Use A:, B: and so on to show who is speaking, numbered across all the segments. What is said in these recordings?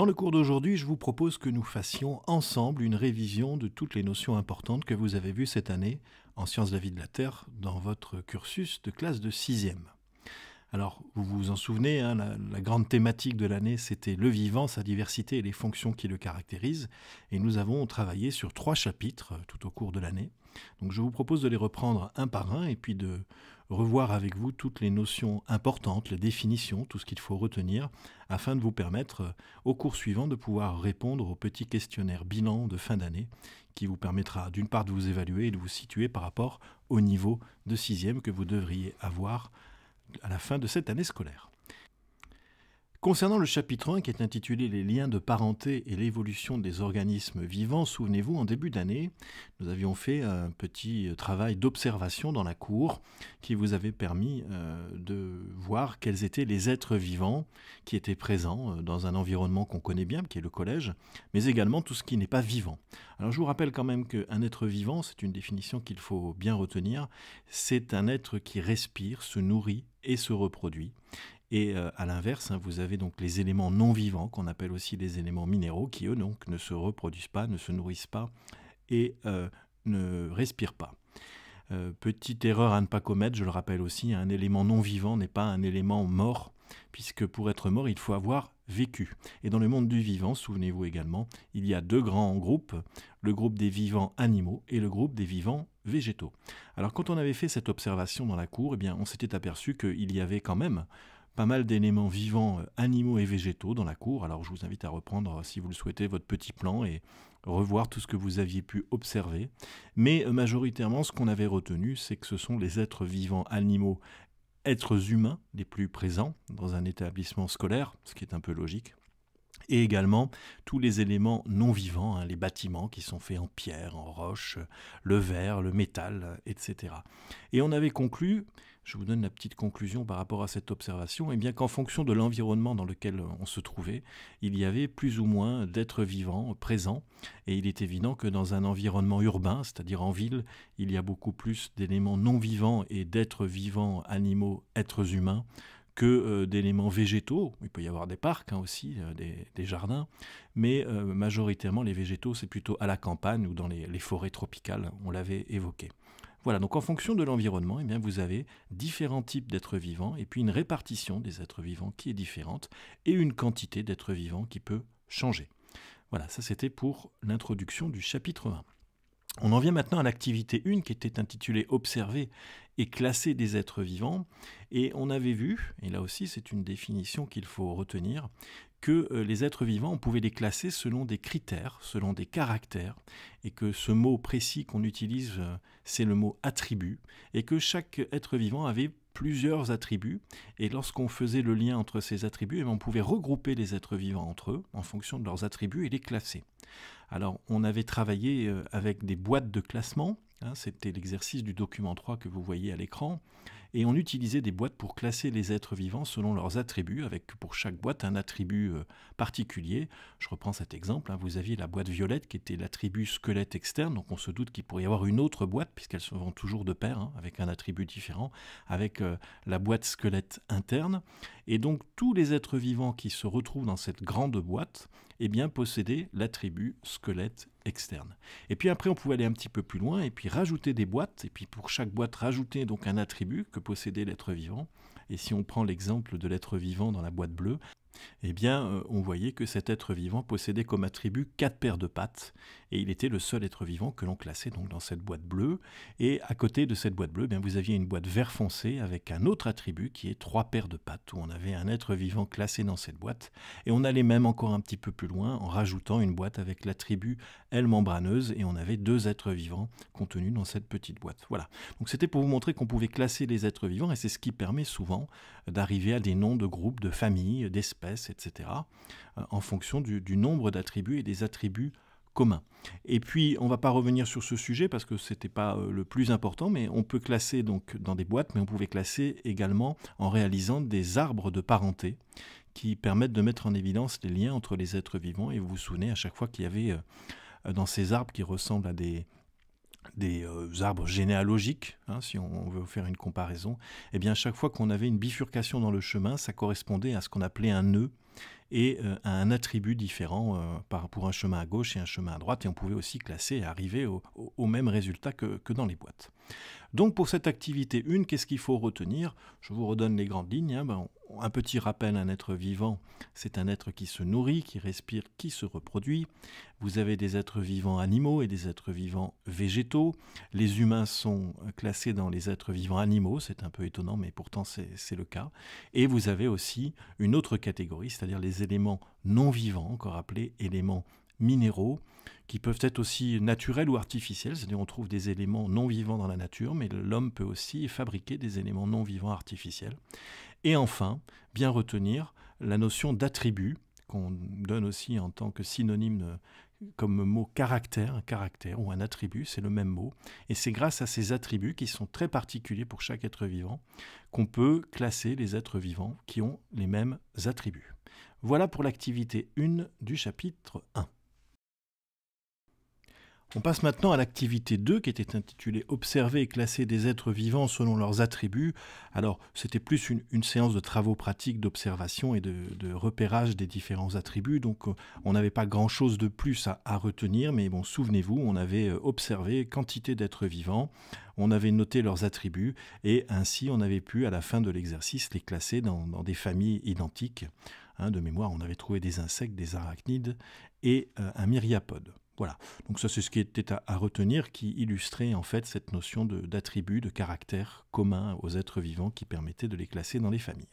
A: Dans le cours d'aujourd'hui, je vous propose que nous fassions ensemble une révision de toutes les notions importantes que vous avez vues cette année en sciences de la vie de la Terre dans votre cursus de classe de 6e. Alors, vous vous en souvenez, hein, la grande thématique de l'année, c'était le vivant, sa diversité et les fonctions qui le caractérisent. Et nous avons travaillé sur 3 chapitres tout au cours de l'année. Donc je vous propose de les reprendre un par un et puis de revoir avec vous toutes les notions importantes, les définitions, tout ce qu'il faut retenir, afin de vous permettre au cours suivant de pouvoir répondre au petit questionnaire bilan de fin d'année qui vous permettra d'une part de vous évaluer et de vous situer par rapport au niveau de 6e que vous devriez avoir à la fin de cette année scolaire. Concernant le chapitre 1 qui est intitulé « Les liens de parenté et l'évolution des organismes vivants », souvenez-vous, en début d'année, nous avions fait un petit travail d'observation dans la cour qui vous avait permis de voir quels étaient les êtres vivants qui étaient présents dans un environnement qu'on connaît bien, qui est le collège, mais également tout ce qui n'est pas vivant. Alors je vous rappelle quand même qu'un être vivant, c'est une définition qu'il faut bien retenir, c'est un être qui respire, se nourrit et se reproduit. Et à l'inverse, vous avez donc les éléments non vivants, qu'on appelle aussi les éléments minéraux, qui eux donc ne se reproduisent pas, ne se nourrissent pas et ne respirent pas. Petite erreur à ne pas commettre, je le rappelle aussi, un élément non vivant n'est pas un élément mort, puisque pour être mort, il faut avoir vécu. Et dans le monde du vivant, souvenez-vous également, il y a 2 grands groupes, le groupe des vivants animaux et le groupe des vivants végétaux. Alors quand on avait fait cette observation dans la cour, eh bien, on s'était aperçu qu'il y avait quand même pas mal d'éléments vivants, animaux et végétaux dans la cour. Alors je vous invite à reprendre, si vous le souhaitez, votre petit plan et revoir tout ce que vous aviez pu observer. Mais majoritairement, ce qu'on avait retenu, c'est que ce sont les êtres vivants animaux, êtres humains les plus présents dans un établissement scolaire, ce qui est un peu logique. Et également tous les éléments non vivants, les bâtiments qui sont faits en pierre, en roche, le verre, le métal, etc. Et on avait conclu, je vous donne la petite conclusion par rapport à cette observation, et bien qu'en fonction de l'environnement dans lequel on se trouvait, il y avait plus ou moins d'êtres vivants présents, et il est évident que dans un environnement urbain, c'est-à-dire en ville, il y a beaucoup plus d'éléments non vivants et d'êtres vivants, animaux, êtres humains, que d'éléments végétaux. Il peut y avoir des parcs aussi, des jardins, mais majoritairement les végétaux c'est plutôt à la campagne ou dans les forêts tropicales, on l'avait évoqué. Voilà, donc en fonction de l'environnement, eh bien, vous avez différents types d'êtres vivants et puis une répartition des êtres vivants qui est différente et une quantité d'êtres vivants qui peut changer. Voilà, ça c'était pour l'introduction du chapitre 1. On en vient maintenant à l'activité 1 qui était intitulée « Observer et classer des êtres vivants ». Et on avait vu, et là aussi c'est une définition qu'il faut retenir, que les êtres vivants, on pouvait les classer selon des critères, selon des caractères, et que ce mot précis qu'on utilise, c'est le mot « attribut », et que chaque être vivant avait plusieurs attributs, et lorsqu'on faisait le lien entre ces attributs, on pouvait regrouper les êtres vivants entre eux, en fonction de leurs attributs, et les classer. Alors, on avait travaillé avec des boîtes de classement, c'était l'exercice du document 3 que vous voyez à l'écran, et on utilisait des boîtes pour classer les êtres vivants selon leurs attributs, avec pour chaque boîte un attribut particulier. Je reprends cet exemple, vous aviez la boîte violette qui était l'attribut squelette externe, donc on se doute qu'il pourrait y avoir une autre boîte, puisqu'elles se vendent toujours de pair, avec un attribut différent, avec la boîte squelette interne. Et donc tous les êtres vivants qui se retrouvent dans cette grande boîte, eh bien, possédaient l'attribut squelette externe. Et puis après, on pouvait aller un petit peu plus loin et puis rajouter des boîtes, et puis pour chaque boîte, rajouter donc un attribut que possédait l'être vivant. Et si on prend l'exemple de l'être vivant dans la boîte bleue, eh bien, on voyait que cet être vivant possédait comme attribut 4 paires de pattes, et il était le seul être vivant que l'on classait donc dans cette boîte bleue. Et à côté de cette boîte bleue, eh bien, vous aviez une boîte vert foncé avec un autre attribut qui est 3 paires de pattes, où on avait un être vivant classé dans cette boîte. Et on allait même encore un petit peu plus loin en rajoutant une boîte avec l'attribut aile membraneuse, et on avait 2 êtres vivants contenus dans cette petite boîte. Voilà. Donc c'était pour vous montrer qu'on pouvait classer les êtres vivants, et c'est ce qui permet souvent d'arriver à des noms de groupes, de familles, d'espèces, etc., en fonction du nombre d'attributs et des attributs communs. Et puis, on ne va pas revenir sur ce sujet parce que ce n'était pas le plus important, mais on peut classer donc dans des boîtes, mais on pouvait classer également en réalisant des arbres de parenté qui permettent de mettre en évidence les liens entre les êtres vivants. Et vous vous souvenez à chaque fois qu'il y avait dans ces arbres qui ressemblent à des arbres généalogiques, si on veut faire une comparaison, eh bien chaque fois qu'on avait une bifurcation dans le chemin, ça correspondait à ce qu'on appelait un nœud, et a un attribut différent pour un chemin à gauche et un chemin à droite, et on pouvait aussi classer et arriver au même résultat que dans les boîtes. Donc pour cette activité 1, qu'est-ce qu'il faut retenir? Je vous redonne les grandes lignes. Un petit rappel, un être vivant, c'est un être qui se nourrit, qui respire, qui se reproduit. Vous avez des êtres vivants animaux et des êtres vivants végétaux. Les humains sont classés dans les êtres vivants animaux, c'est un peu étonnant, mais pourtant c'est le cas. Et vous avez aussi une autre catégorie, c'est-à-dire les éléments non vivants, encore appelés éléments minéraux, qui peuvent être aussi naturels ou artificiels, c'est-à-dire on trouve des éléments non vivants dans la nature, mais l'homme peut aussi fabriquer des éléments non vivants artificiels. Et enfin, bien retenir la notion d'attribut, qu'on donne aussi en tant que synonyme comme mot caractère, un caractère ou un attribut, c'est le même mot. Et c'est grâce à ces attributs qui sont très particuliers pour chaque être vivant qu'on peut classer les êtres vivants qui ont les mêmes attributs. Voilà pour l'activité 1 du chapitre 1. On passe maintenant à l'activité 2 qui était intitulée « Observer et classer des êtres vivants selon leurs attributs ». Alors, c'était plus une séance de travaux pratiques d'observation et de repérage des différents attributs. Donc, on n'avait pas grand-chose de plus à retenir, mais bon, souvenez-vous, on avait observé quantité d'êtres vivants, on avait noté leurs attributs, et ainsi, on avait pu, à la fin de l'exercice, les classer dans des familles identiques. De mémoire, on avait trouvé des insectes, des arachnides et un myriapode. Voilà, donc ça c'est ce qui était à retenir, qui illustrait en fait cette notion d'attribut, de caractère commun aux êtres vivants qui permettait de les classer dans les familles.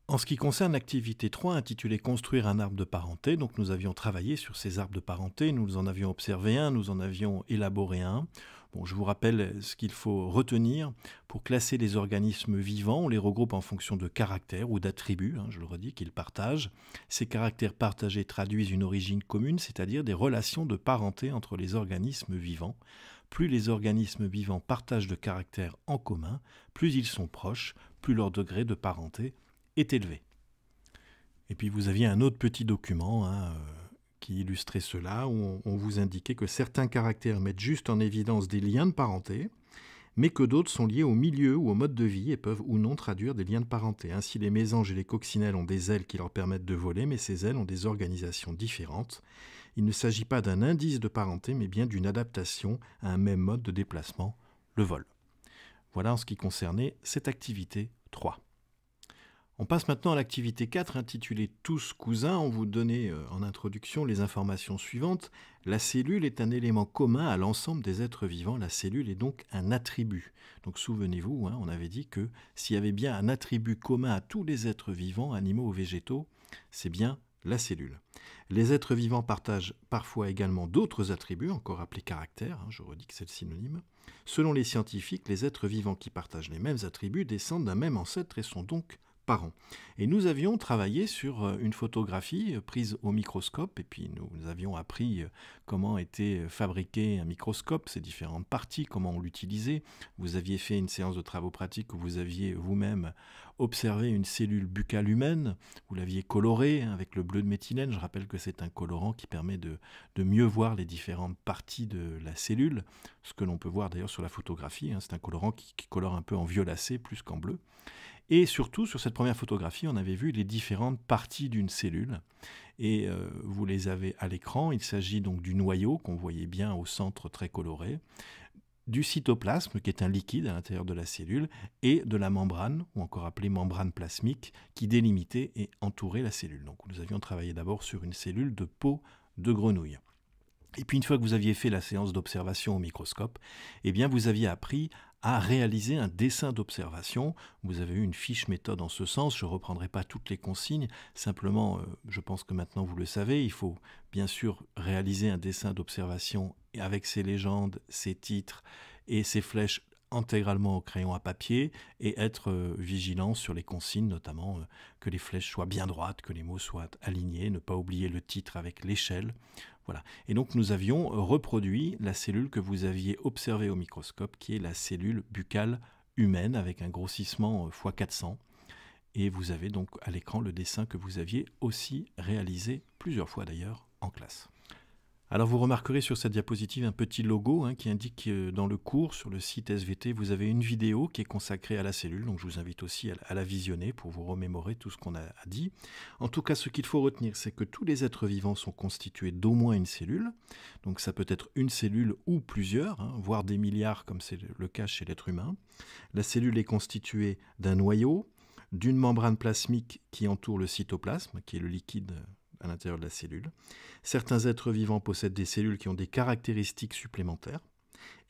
A: En ce qui concerne l'activité 3 intitulée « Construire un arbre de parenté », donc nous avions travaillé sur ces arbres de parenté, nous en avions observé un, nous en avions élaboré un. Bon, je vous rappelle ce qu'il faut retenir. Pour classer les organismes vivants, on les regroupe en fonction de caractères ou d'attributs, je le redis, qu'ils partagent. Ces caractères partagés traduisent une origine commune, c'est-à-dire des relations de parenté entre les organismes vivants. Plus les organismes vivants partagent de caractères en commun, plus ils sont proches, plus leur degré de parenté est élevé. Et puis vous aviez un autre petit document qui illustrait cela, où on vous indiquait que certains caractères mettent juste en évidence des liens de parenté, mais que d'autres sont liés au milieu ou au mode de vie et peuvent ou non traduire des liens de parenté. Ainsi, les mésanges et les coccinelles ont des ailes qui leur permettent de voler, mais ces ailes ont des organisations différentes. Il ne s'agit pas d'un indice de parenté, mais bien d'une adaptation à un même mode de déplacement, le vol. Voilà en ce qui concernait cette activité 3. On passe maintenant à l'activité 4 intitulée « Tous cousins ». On vous donnait en introduction les informations suivantes. La cellule est un élément commun à l'ensemble des êtres vivants. La cellule est donc un attribut. Donc souvenez-vous, on avait dit que s'il y avait bien un attribut commun à tous les êtres vivants, animaux ou végétaux, c'est bien la cellule. Les êtres vivants partagent parfois également d'autres attributs, encore appelés caractères, je redis que c'est le synonyme. Selon les scientifiques, les êtres vivants qui partagent les mêmes attributs descendent d'un même ancêtre et sont donc parents. Et nous avions travaillé sur une photographie prise au microscope, et puis nous avions appris comment était fabriqué un microscope, ses différentes parties, comment on l'utilisait. Vous aviez fait une séance de travaux pratiques où vous aviez vous-même observé une cellule buccale humaine, vous l'aviez colorée avec le bleu de méthylène. Je rappelle que c'est un colorant qui permet de mieux voir les différentes parties de la cellule, ce que l'on peut voir d'ailleurs sur la photographie. C'est un colorant qui colore un peu en violacé plus qu'en bleu. Et surtout, sur cette première photographie, on avait vu les différentes parties d'une cellule. Et vous les avez à l'écran. Il s'agit donc du noyau, qu'on voyait bien au centre très coloré, du cytoplasme, qui est un liquide à l'intérieur de la cellule, et de la membrane, ou encore appelée membrane plasmique, qui délimitait et entourait la cellule. Donc nous avions travaillé d'abord sur une cellule de peau de grenouille. Et puis une fois que vous aviez fait la séance d'observation au microscope, eh bien vous aviez appris à réaliser un dessin d'observation. Vous avez eu une fiche méthode en ce sens. Je ne reprendrai pas toutes les consignes. Simplement, je pense que maintenant vous le savez, il faut bien sûr réaliser un dessin d'observation avec ses légendes, ses titres et ses flèches intégralement au crayon à papier et être vigilant sur les consignes, notamment que les flèches soient bien droites, que les mots soient alignés, ne pas oublier le titre avec l'échelle. Voilà. Et donc nous avions reproduit la cellule que vous aviez observée au microscope, qui est la cellule buccale humaine avec un grossissement x 400. Et vous avez donc à l'écran le dessin que vous aviez aussi réalisé plusieurs fois d'ailleurs en classe. Alors vous remarquerez sur cette diapositive un petit logo qui indique que dans le cours, sur le site SVT, vous avez une vidéo qui est consacrée à la cellule. Donc je vous invite aussi à la visionner pour vous remémorer tout ce qu'on a dit. En tout cas, ce qu'il faut retenir, c'est que tous les êtres vivants sont constitués d'au moins une cellule. Donc ça peut être une cellule ou plusieurs, voire des milliards comme c'est le cas chez l'être humain. La cellule est constituée d'un noyau, d'une membrane plasmique qui entoure le cytoplasme, qui est le liquide à l'intérieur de la cellule. Certains êtres vivants possèdent des cellules qui ont des caractéristiques supplémentaires.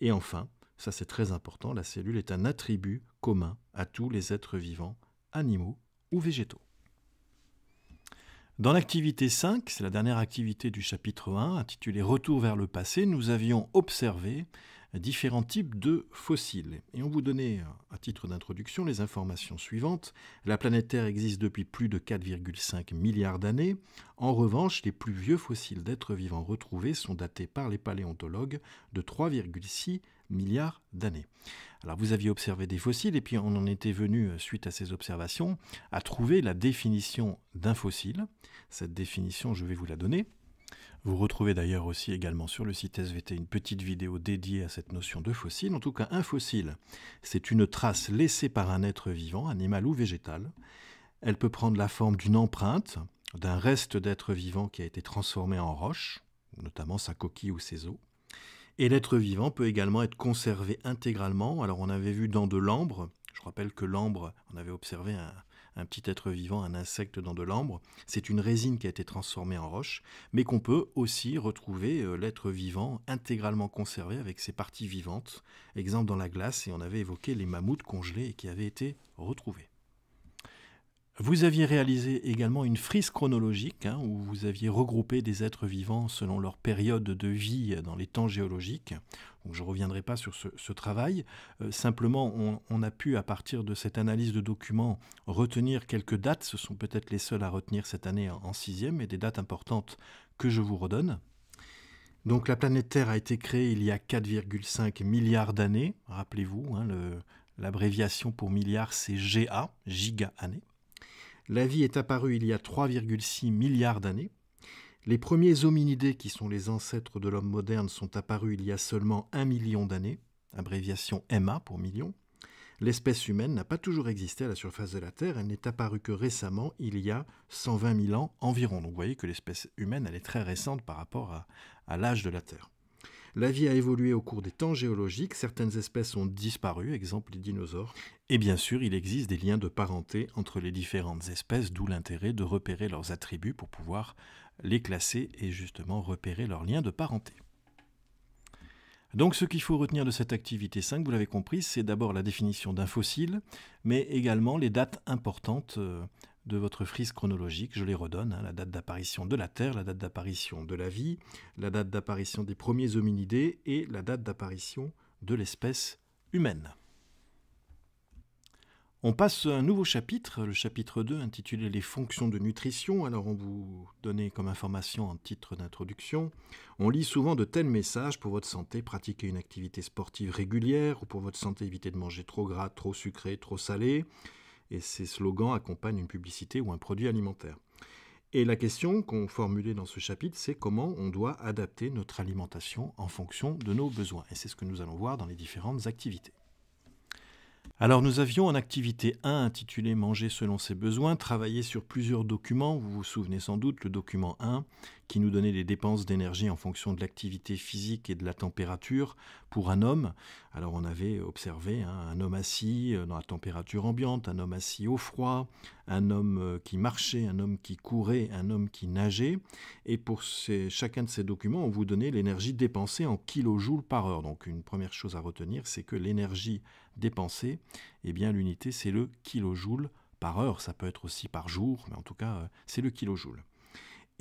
A: Et enfin, ça c'est très important, la cellule est un attribut commun à tous les êtres vivants, animaux ou végétaux. Dans l'activité 5, c'est la dernière activité du chapitre 1, intitulée « Retour vers le passé », nous avions observé différents types de fossiles. Et on vous donnait, à titre d'introduction, les informations suivantes. La planète Terre existe depuis plus de 4,5 milliards d'années. En revanche, les plus vieux fossiles d'êtres vivants retrouvés sont datés par les paléontologues de 3,6 milliards d'années. Alors vous aviez observé des fossiles et puis on en était venu, suite à ces observations, à trouver la définition d'un fossile. Cette définition, je vais vous la donner. Vous retrouvez d'ailleurs aussi également sur le site SVT une petite vidéo dédiée à cette notion de fossile. En tout cas, un fossile, c'est une trace laissée par un être vivant, animal ou végétal. Elle peut prendre la forme d'une empreinte, d'un reste d'être vivant qui a été transformé en roche, notamment sa coquille ou ses os. Et l'être vivant peut également être conservé intégralement. Alors on avait vu dans de l'ambre, je rappelle que l'ambre, on avait observé un petit être vivant, un insecte dans de l'ambre. C'est une résine qui a été transformée en roche, mais qu'on peut aussi retrouver l'être vivant intégralement conservé avec ses parties vivantes. Exemple dans la glace, et on avait évoqué les mammouths congelés et qui avaient été retrouvés. Vous aviez réalisé également une frise chronologique où vous aviez regroupé des êtres vivants selon leur période de vie dans les temps géologiques. Donc, je ne reviendrai pas sur ce travail. Simplement, on a pu, à partir de cette analyse de documents, retenir quelques dates. Ce sont peut-être les seules à retenir cette année en 6e, et des dates importantes que je vous redonne. Donc la planète Terre a été créée il y a 4,5 milliards d'années. Rappelez-vous, l'abréviation pour milliard, c'est GA, giga-année. La vie est apparue il y a 3,6 milliards d'années. Les premiers hominidés, qui sont les ancêtres de l'homme moderne, sont apparus il y a seulement 1 million d'années, abréviation MA pour million. L'espèce humaine n'a pas toujours existé à la surface de la Terre, elle n'est apparue que récemment, il y a 120 000 ans environ. Donc vous voyez que l'espèce humaine, elle est très récente par rapport à l'âge de la Terre. La vie a évolué au cours des temps géologiques, certaines espèces ont disparu, exemple les dinosaures. Et bien sûr, il existe des liens de parenté entre les différentes espèces, d'où l'intérêt de repérer leurs attributs pour pouvoir les classer et justement repérer leurs liens de parenté. Donc ce qu'il faut retenir de cette activité 5, vous l'avez compris, c'est d'abord la définition d'un fossile, mais également les dates importantes de votre frise chronologique. Je les redonne, la date d'apparition de la Terre, la date d'apparition de la vie, la date d'apparition des premiers hominidés et la date d'apparition de l'espèce humaine. On passe à un nouveau chapitre, le chapitre 2, intitulé « Les fonctions de nutrition ». Alors on vous donnait comme information en titre d'introduction. On lit souvent de tels messages: pour votre santé, pratiquez une activité sportive régulière, ou pour votre santé, évitez de manger trop gras, trop sucré, trop salé. Et ces slogans accompagnent une publicité ou un produit alimentaire. Et la question qu'on formulait dans ce chapitre, c'est comment on doit adapter notre alimentation en fonction de nos besoins. Et c'est ce que nous allons voir dans les différentes activités. Alors nous avions en activité 1 intitulée « Manger selon ses besoins » travaillé sur plusieurs documents. Vous vous souvenez sans doute, le document 1 qui nous donnait les dépenses d'énergie en fonction de l'activité physique et de la température pour un homme. Alors on avait observé un homme assis dans la température ambiante, un homme assis au froid, un homme qui marchait, un homme qui courait, un homme qui nageait. Et pour chacun de ces documents, on vous donnait l'énergie dépensée en kilojoules par heure. Donc une première chose à retenir, c'est que l'énergie dépensée, eh bien l'unité c'est le kilojoule par heure. Ça peut être aussi par jour, mais en tout cas c'est le kilojoule.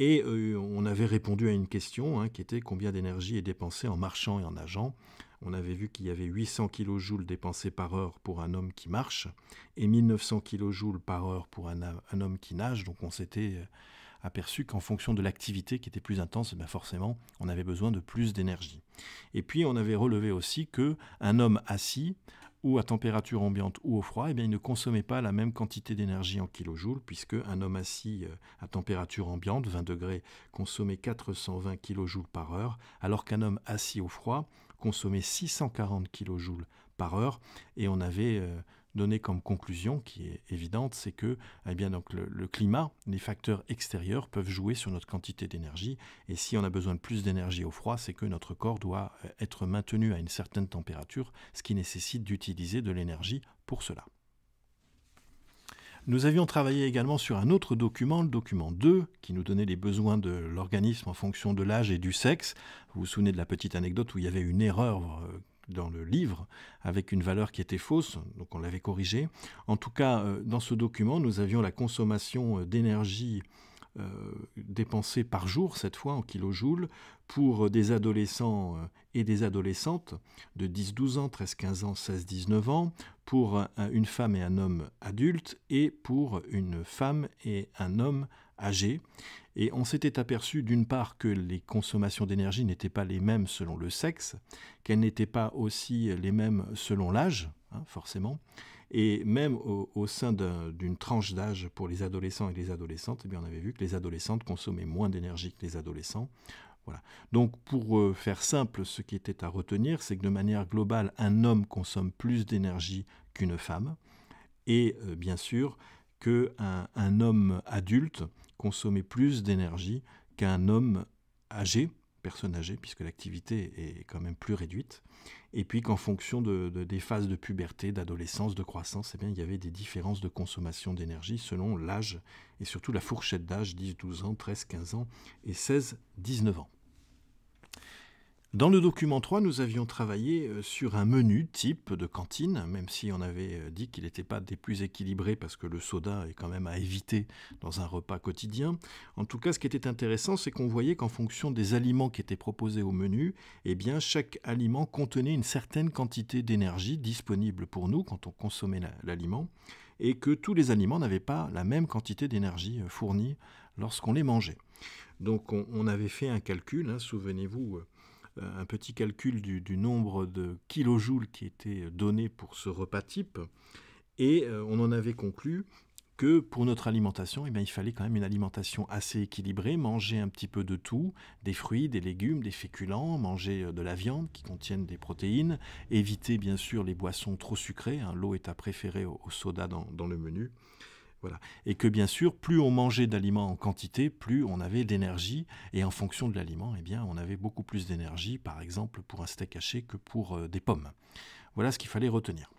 A: Et on avait répondu à une question qui était combien d'énergie est dépensée en marchant et en nageant. On avait vu qu'il y avait 800 kJ dépensés par heure pour un homme qui marche et 1900 kJ par heure pour un homme qui nage. Donc on s'était aperçu qu'en fonction de l'activité qui était plus intense, forcément on avait besoin de plus d'énergie. Et puis on avait relevé aussi qu'un homme assis ou à température ambiante ou au froid, eh bien, il ne consommait pas la même quantité d'énergie en kilojoules, puisque un homme assis à température ambiante, 20 degrés, consommait 420 kilojoules par heure, alors qu'un homme assis au froid consommait 640 kilojoules par heure. Et on avait donné comme conclusion, qui est évidente, c'est que eh bien, donc, le climat, les facteurs extérieurs peuvent jouer sur notre quantité d'énergie. Et si on a besoin de plus d'énergie au froid, c'est que notre corps doit être maintenu à une certaine température, ce qui nécessite d'utiliser de l'énergie pour cela. Nous avions travaillé également sur un autre document, le document 2, qui nous donnait les besoins de l'organisme en fonction de l'âge et du sexe. Vous vous souvenez de la petite anecdote où il y avait une erreur dans le livre avec une valeur qui était fausse, donc on l'avait corrigée. En tout cas, dans ce document, nous avions la consommation d'énergie dépensée par jour, cette fois en kilojoules, pour des adolescents et des adolescentes de 10-12 ans, 13-15 ans, 16-19 ans, pour une femme et un homme adultes et pour une femme et un homme âgé. Et on s'était aperçu d'une part que les consommations d'énergie n'étaient pas les mêmes selon le sexe, qu'elles n'étaient pas aussi les mêmes selon l'âge, forcément, et même au sein d'une tranche d'âge pour les adolescents et les adolescentes, eh bien on avait vu que les adolescentes consommaient moins d'énergie que les adolescents. Voilà. Donc pour faire simple, ce qui était à retenir, c'est que de manière globale, un homme consomme plus d'énergie qu'une femme, et bien sûr qu'un homme adulte consommait plus d'énergie qu'un homme âgé, personne âgée, puisque l'activité est quand même plus réduite, et puis qu'en fonction des phases de puberté, d'adolescence, de croissance, eh bien, il y avait des différences de consommation d'énergie selon l'âge, et surtout la fourchette d'âge, 10-12 ans, 13-15 ans et 16-19 ans. Dans le document 3, nous avions travaillé sur un menu type de cantine, même si on avait dit qu'il n'était pas des plus équilibrés parce que le soda est quand même à éviter dans un repas quotidien. En tout cas, ce qui était intéressant, c'est qu'on voyait qu'en fonction des aliments qui étaient proposés au menu, eh bien, chaque aliment contenait une certaine quantité d'énergie disponible pour nous quand on consommait l'aliment, et que tous les aliments n'avaient pas la même quantité d'énergie fournie lorsqu'on les mangeait. Donc on avait fait un calcul, souvenez-vous, un petit calcul du nombre de kilojoules qui était donné pour ce repas type, et on en avait conclu que pour notre alimentation, eh bien, il fallait quand même une alimentation assez équilibrée, manger un petit peu de tout, des fruits, des légumes, des féculents, manger de la viande qui contienne des protéines, éviter bien sûr les boissons trop sucrées, l'eau est à préférer au soda dans le menu. Voilà. Et que bien sûr, plus on mangeait d'aliments en quantité, plus on avait d'énergie, et en fonction de l'aliment, eh bien, on avait beaucoup plus d'énergie, par exemple pour un steak haché que pour des pommes. Voilà ce qu'il fallait retenir.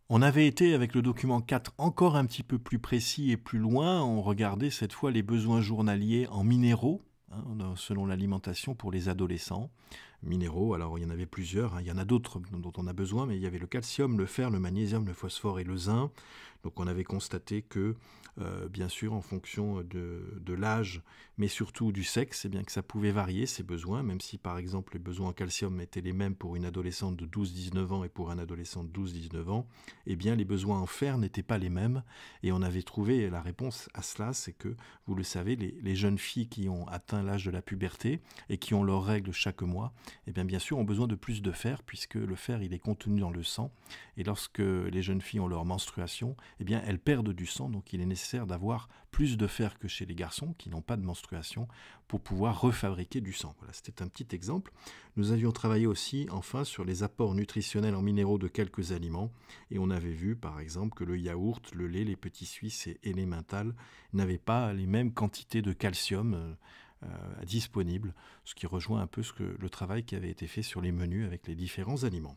A: On avait été avec le document 4 encore un petit peu plus précis et plus loin, on regardait cette fois les besoins journaliers en minéraux, selon l'alimentation pour les adolescents. Minéraux, alors il y en avait plusieurs, il y en a d'autres dont on a besoin, mais il y avait le calcium, le fer, le magnésium, le phosphore et le zinc. Donc on avait constaté que, bien sûr, en fonction de l'âge, mais surtout du sexe, eh bien que ça pouvait varier ces besoins, même si par exemple les besoins en calcium étaient les mêmes pour une adolescente de 12-19 ans et pour un adolescent de 12-19 ans, eh bien les besoins en fer n'étaient pas les mêmes. Et on avait trouvé la réponse à cela, c'est que, vous le savez, les jeunes filles qui ont atteint l'âge de la puberté et qui ont leurs règles chaque mois, eh bien sûr ont besoin de plus de fer, puisque le fer il est contenu dans le sang, et lorsque les jeunes filles ont leur menstruation, eh bien elles perdent du sang, donc il est nécessaire d'avoir plus de fer que chez les garçons qui n'ont pas de menstruation pour pouvoir refabriquer du sang. Voilà, c'était un petit exemple. Nous avions travaillé aussi enfin sur les apports nutritionnels en minéraux de quelques aliments, et on avait vu par exemple que le yaourt, le lait, les petits suisses et Elemental n'avaient pas les mêmes quantités de calcium disponible, ce qui rejoint un peu le travail qui avait été fait sur les menus avec les différents aliments.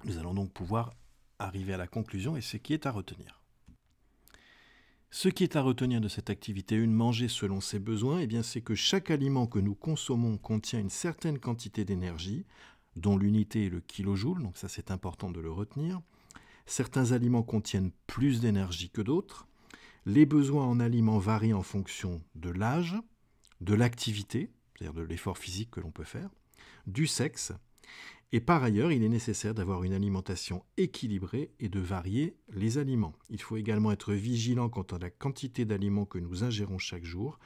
A: Nous allons donc pouvoir arriver à la conclusion et ce qui est à retenir. Ce qui est à retenir de cette activité 1, manger selon ses besoins, eh bien, c'est que chaque aliment que nous consommons contient une certaine quantité d'énergie, dont l'unité est le kilojoule, donc ça c'est important de le retenir. Certains aliments contiennent plus d'énergie que d'autres. Les besoins en aliments varient en fonction de l'âge, de l'activité, c'est-à-dire de l'effort physique que l'on peut faire, du sexe, et par ailleurs, il est nécessaire d'avoir une alimentation équilibrée et de varier les aliments. Il faut également être vigilant quant à la quantité d'aliments que nous ingérons chaque jour,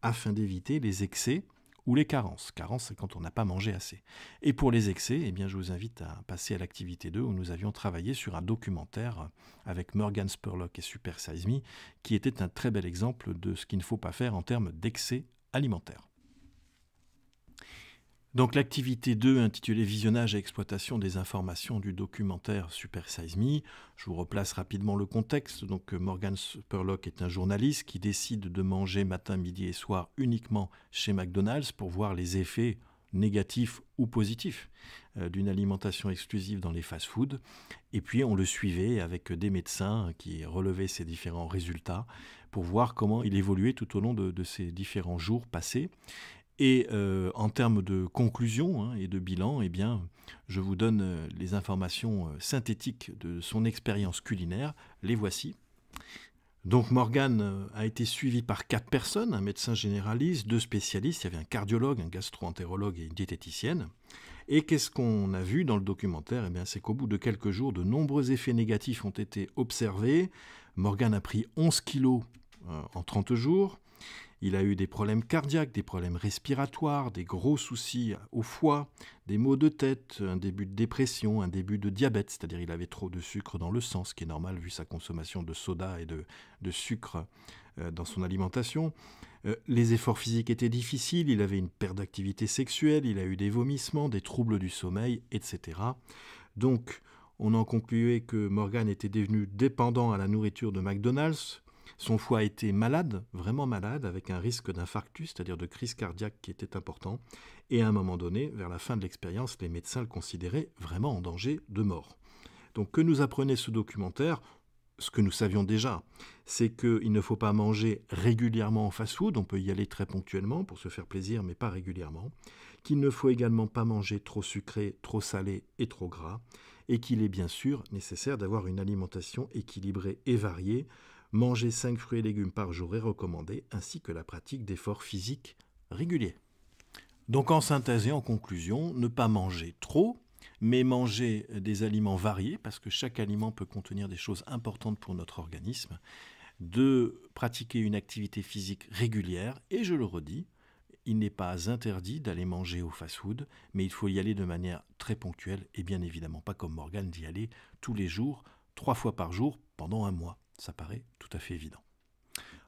A: afin d'éviter les excès ou les carences. Carences, c'est quand on n'a pas mangé assez. Et pour les excès, eh bien, je vous invite à passer à l'activité 2 où nous avions travaillé sur un documentaire avec Morgan Spurlock et Super Size Me, qui était un très bel exemple de ce qu'il ne faut pas faire en termes d'excès alimentaire. Donc l'activité 2 intitulée Visionnage et exploitation des informations du documentaire Super Size Me. Je vous replace rapidement le contexte. Donc Morgan Spurlock est un journaliste qui décide de manger matin, midi et soir uniquement chez McDonald's pour voir les effets négatifs ou positifs d'une alimentation exclusive dans les fast-foods. Et puis on le suivait avec des médecins qui relevaient ces différents résultats pour voir comment il évoluait tout au long de ces différents jours passés. Et en termes de conclusion et de bilan, eh bien, je vous donne les informations synthétiques de son expérience culinaire. Les voici. Donc Morgan a été suivi par 4 personnes, un médecin généraliste, 2 spécialistes, il y avait un cardiologue, un gastro-entérologue et une diététicienne. Et qu'est-ce qu'on a vu dans le documentaire? Eh bien, c'est qu'au bout de quelques jours, de nombreux effets négatifs ont été observés. Morgan a pris 11 kilos en 30 jours. Il a eu des problèmes cardiaques, des problèmes respiratoires, des gros soucis au foie, des maux de tête, un début de dépression, un début de diabète, c'est-à-dire il avait trop de sucre dans le sang, ce qui est normal vu sa consommation de soda et de sucre dans son alimentation. Les efforts physiques étaient difficiles, il avait une perte d'activité sexuelle, il a eu des vomissements, des troubles du sommeil, etc. Donc, on en concluait que Morgan était devenu dépendant à la nourriture de McDonald's. Son foie était malade, vraiment malade, avec un risque d'infarctus, c'est-à-dire de crise cardiaque qui était important. Et à un moment donné, vers la fin de l'expérience, les médecins le considéraient vraiment en danger de mort. Donc que nous apprenait ce documentaire? Ce que nous savions déjà, c'est qu'il ne faut pas manger régulièrement en fast-food, on peut y aller très ponctuellement pour se faire plaisir, mais pas régulièrement. Qu'il ne faut également pas manger trop sucré, trop salé et trop gras. Et qu'il est bien sûr nécessaire d'avoir une alimentation équilibrée et variée. Manger 5 fruits et légumes par jour est recommandé, ainsi que la pratique d'efforts physiques réguliers. Donc en synthèse et en conclusion, ne pas manger trop, mais manger des aliments variés, parce que chaque aliment peut contenir des choses importantes pour notre organisme, de pratiquer une activité physique régulière, et je le redis, il n'est pas interdit d'aller manger au fast-food, mais il faut y aller de manière très ponctuelle, et bien évidemment pas comme Morgan d'y aller tous les jours, 3 fois par jour, pendant un mois. Ça paraît tout à fait évident.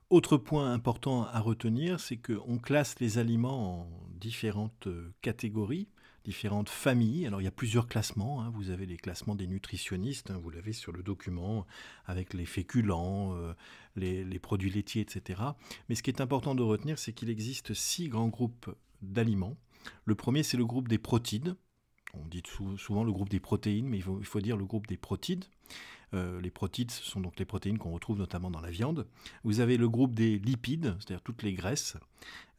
A: Autre point important à retenir, c'est qu'on classe les aliments en différentes catégories, différentes familles. Alors il y a plusieurs classements, vous avez les classements des nutritionnistes, vous l'avez sur le document, avec les féculents, les produits laitiers, etc. Mais ce qui est important de retenir, c'est qu'il existe 6 grands groupes d'aliments. Le premier, c'est le groupe des protides. On dit souvent le groupe des protéines, mais il faut dire le groupe des protides. Les protides, ce sont donc les protéines qu'on retrouve notamment dans la viande. Vous avez le groupe des lipides, c'est-à-dire toutes les graisses.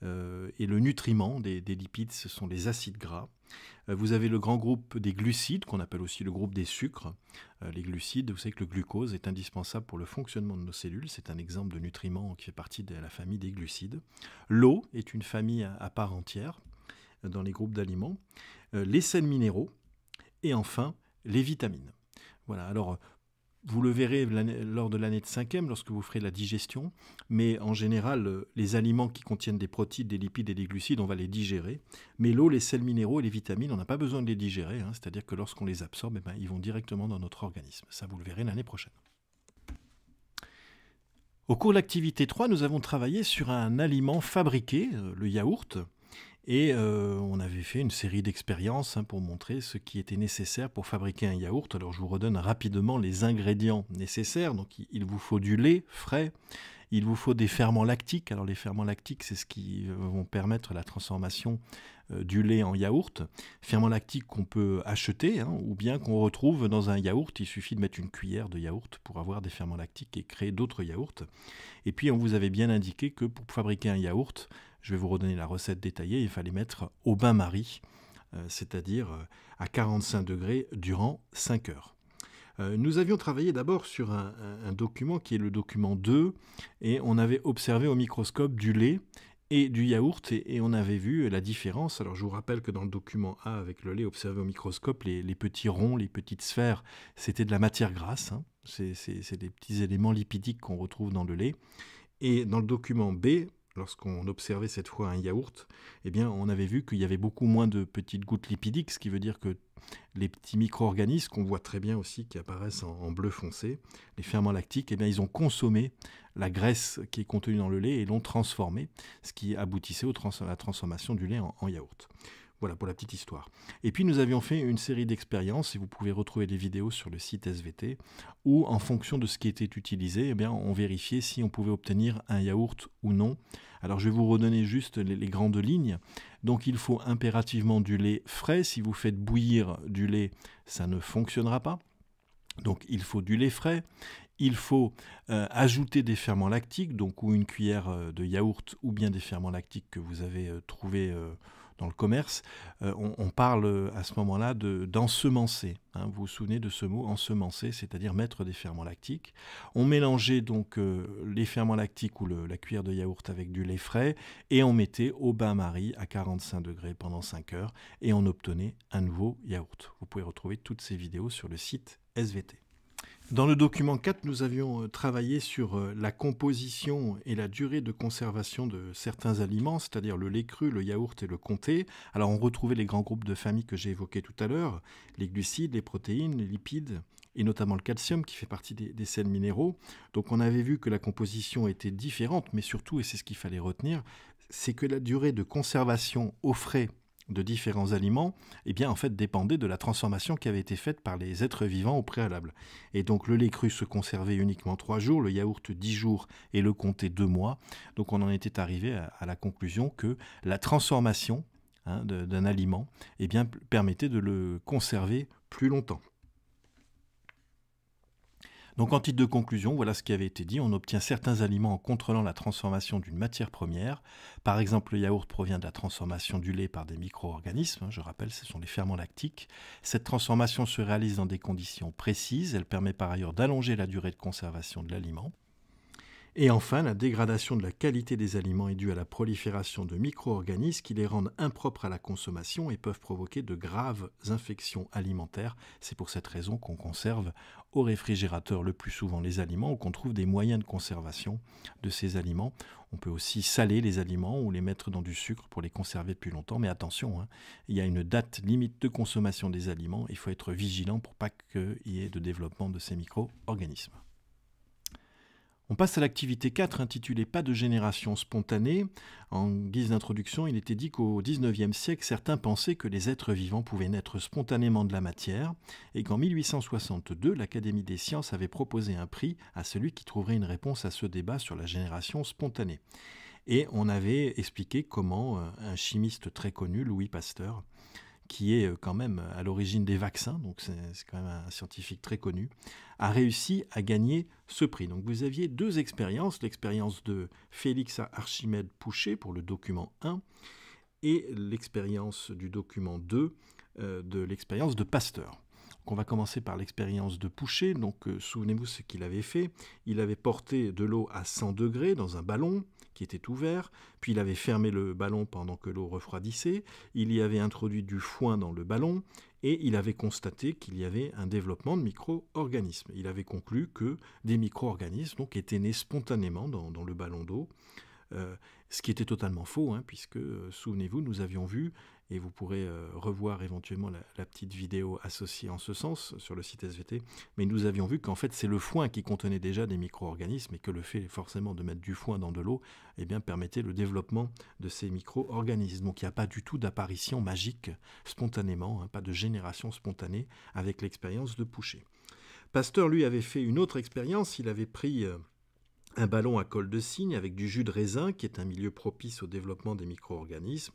A: Et le nutriment des lipides, ce sont les acides gras. Vous avez le grand groupe des glucides, qu'on appelle aussi le groupe des sucres. Les glucides, vous savez que le glucose est indispensable pour le fonctionnement de nos cellules. C'est un exemple de nutriment qui fait partie de la famille des glucides. L'eau est une famille à part entière dans les groupes d'aliments. Les sels minéraux et enfin les vitamines. Voilà, alors vous le verrez lors de l'année de 5e lorsque vous ferez la digestion, mais en général, les aliments qui contiennent des protéines, des lipides et des glucides, on va les digérer. Mais l'eau, les sels minéraux et les vitamines, on n'a pas besoin de les digérer, c'est-à-dire que lorsqu'on les absorbe, ils vont directement dans notre organisme. Ça, vous le verrez l'année prochaine. Au cours de l'activité 3, nous avons travaillé sur un aliment fabriqué, le yaourt. Et on avait fait une série d'expériences pour montrer ce qui était nécessaire pour fabriquer un yaourt. Alors je vous redonne rapidement les ingrédients nécessaires. Donc il vous faut du lait frais, il vous faut des ferments lactiques. Alors les ferments lactiques, c'est ce qui vont permettre la transformation du lait en yaourt. Ferments lactiques qu'on peut acheter ou bien qu'on retrouve dans un yaourt. Il suffit de mettre une cuillère de yaourt pour avoir des ferments lactiques et créer d'autres yaourts. Et puis on vous avait bien indiqué que pour fabriquer un yaourt, je vais vous redonner la recette détaillée, il fallait mettre au bain-marie, c'est-à-dire à 45 degrés durant 5 heures. Nous avions travaillé d'abord sur un document qui est le document 2, et on avait observé au microscope du lait et du yaourt, et on avait vu la différence. Alors je vous rappelle que dans le document A, avec le lait observé au microscope, les petits ronds, les petites sphères, c'était de la matière grasse, c'est des petits éléments lipidiques qu'on retrouve dans le lait. Et dans le document B, lorsqu'on observait cette fois un yaourt, eh bien, on avait vu qu'il y avait beaucoup moins de petites gouttes lipidiques, ce qui veut dire que les petits micro-organismes qu'on voit très bien aussi, qui apparaissent en bleu foncé, les ferments lactiques, eh bien, ils ont consommé la graisse qui est contenue dans le lait et l'ont transformée, ce qui aboutissait à la transformation du lait en yaourt. Voilà pour la petite histoire. Et puis nous avions fait une série d'expériences, et vous pouvez retrouver des vidéos sur le site SVT, où en fonction de ce qui était utilisé, eh bien, on vérifiait si on pouvait obtenir un yaourt ou non. Alors je vais vous redonner juste les grandes lignes. Donc il faut impérativement du lait frais. Si vous faites bouillir du lait, ça ne fonctionnera pas. Donc il faut du lait frais. Il faut ajouter des ferments lactiques, donc ou une cuillère de yaourt ou bien des ferments lactiques que vous avez trouvés dans le commerce. On parle à ce moment-là d'ensemencer. Vous vous souvenez de ce mot, ensemencer, c'est-à-dire mettre des ferments lactiques. On mélangeait donc les ferments lactiques ou la cuillère de yaourt avec du lait frais et on mettait au bain-marie à 45 degrés pendant 5 heures et on obtenait un nouveau yaourt. Vous pouvez retrouver toutes ces vidéos sur le site SVT. Dans le document 4, nous avions travaillé sur la composition et la durée de conservation de certains aliments, c'est-à-dire le lait cru, le yaourt et le comté. Alors on retrouvait les grands groupes de familles que j'ai évoqués tout à l'heure, les glucides, les protéines, les lipides, et notamment le calcium qui fait partie des sels minéraux. Donc on avait vu que la composition était différente, mais surtout, et c'est ce qu'il fallait retenir, c'est que la durée de conservation au frais de différents aliments, eh bien, en fait, dépendait de la transformation qui avait été faite par les êtres vivants au préalable. Et donc, le lait cru se conservait uniquement 3 jours, le yaourt 10 jours et le comté 2 mois. Donc, on en était arrivé à la conclusion que la transformation d'un aliment eh bien, permettait de le conserver plus longtemps. Donc en titre de conclusion, voilà ce qui avait été dit. On obtient certains aliments en contrôlant la transformation d'une matière première. Par exemple, le yaourt provient de la transformation du lait par des micro-organismes. Je rappelle, ce sont les ferments lactiques. Cette transformation se réalise dans des conditions précises. Elle permet par ailleurs d'allonger la durée de conservation de l'aliment. Et enfin, la dégradation de la qualité des aliments est due à la prolifération de micro-organismes qui les rendent impropres à la consommation et peuvent provoquer de graves infections alimentaires. C'est pour cette raison qu'on conserve au réfrigérateur le plus souvent les aliments ou qu'on trouve des moyens de conservation de ces aliments. On peut aussi saler les aliments ou les mettre dans du sucre pour les conserver plus longtemps. Mais attention, il y a une date limite de consommation des aliments. Il faut être vigilant pour pas qu'il y ait de développement de ces micro-organismes. On passe à l'activité 4 intitulée « Pas de génération spontanée ». En guise d'introduction, il était dit qu'au XIXe siècle, certains pensaient que les êtres vivants pouvaient naître spontanément de la matière et qu'en 1862, l'Académie des sciences avait proposé un prix à celui qui trouverait une réponse à ce débat sur la génération spontanée. Et on avait expliqué comment un chimiste très connu, Louis Pasteur, qui est quand même à l'origine des vaccins, donc c'est quand même un scientifique très connu, a réussi à gagner ce prix. Donc vous aviez deux expériences, l'expérience de Félix Archimède Pouchet pour le document 1 et l'expérience du document 2 de l'expérience de Pasteur. Donc on va commencer par l'expérience de Pouchet. Donc souvenez-vous ce qu'il avait fait. Il avait porté de l'eau à 100 degrés dans un ballon qui était ouvert, puis il avait fermé le ballon pendant que l'eau refroidissait, il y avait introduit du foin dans le ballon, et il avait constaté qu'il y avait un développement de micro-organismes. Il avait conclu que des micro-organismes donc, étaient nés spontanément dans le ballon d'eau, ce qui était totalement faux, puisque, souvenez-vous, nous avions vu, et vous pourrez revoir éventuellement la petite vidéo associée en ce sens sur le site SVT, mais nous avions vu qu'en fait c'est le foin qui contenait déjà des micro-organismes et que le fait forcément de mettre du foin dans de l'eau eh bien, permettait le développement de ces micro-organismes. Donc il n'y a pas du tout d'apparition magique spontanément, pas de génération spontanée avec l'expérience de Pouchet. Pasteur, lui, avait fait une autre expérience, il avait pris un ballon à colle de cygne avec du jus de raisin, qui est un milieu propice au développement des micro-organismes.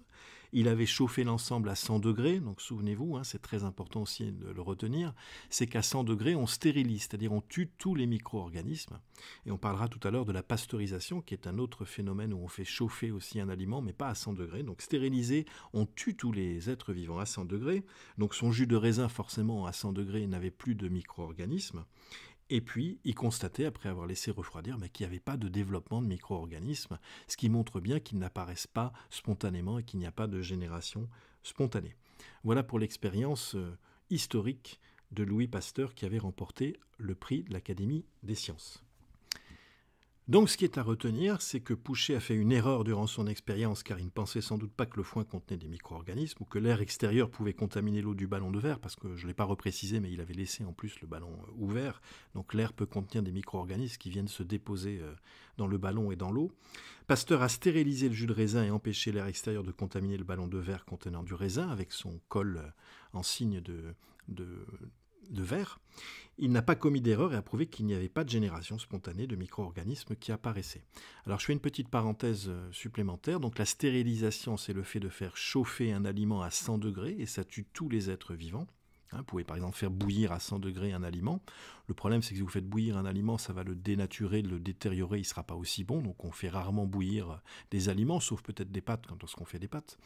A: Il avait chauffé l'ensemble à 100 degrés, donc souvenez-vous, c'est très important aussi de le retenir, c'est qu'à 100 degrés, on stérilise, c'est-à-dire on tue tous les micro-organismes. Et on parlera tout à l'heure de la pasteurisation, qui est un autre phénomène où on fait chauffer aussi un aliment, mais pas à 100 degrés. Donc stériliser, on tue tous les êtres vivants à 100 degrés. Donc son jus de raisin, forcément, à 100 degrés, n'avait plus de micro-organismes. Et puis, il constatait, après avoir laissé refroidir, qu'il n'y avait pas de développement de micro-organismes, ce qui montre bien qu'ils n'apparaissent pas spontanément et qu'il n'y a pas de génération spontanée. Voilà pour l'expérience historique de Louis Pasteur qui avait remporté le prix de l'Académie des sciences. Donc ce qui est à retenir, c'est que Pouchet a fait une erreur durant son expérience car il ne pensait sans doute pas que le foin contenait des micro-organismes ou que l'air extérieur pouvait contaminer l'eau du ballon de verre, parce que je ne l'ai pas reprécisé, mais il avait laissé en plus le ballon ouvert. Donc l'air peut contenir des micro-organismes qui viennent se déposer dans le ballon et dans l'eau. Pasteur a stérilisé le jus de raisin et empêché l'air extérieur de contaminer le ballon de verre contenant du raisin avec son col en signe de verre. Il n'a pas commis d'erreur et a prouvé qu'il n'y avait pas de génération spontanée de micro-organismes qui apparaissaient. Alors je fais une petite parenthèse supplémentaire. Donc la stérilisation, c'est le fait de faire chauffer un aliment à 100 degrés et ça tue tous les êtres vivants. Vous pouvez par exemple faire bouillir à 100 degrés un aliment. Le problème, c'est que si vous faites bouillir un aliment, ça va le dénaturer, le détériorer, il ne sera pas aussi bon. Donc on fait rarement bouillir des aliments, sauf peut-être des pâtes, quand lorsqu'on fait des pâtes.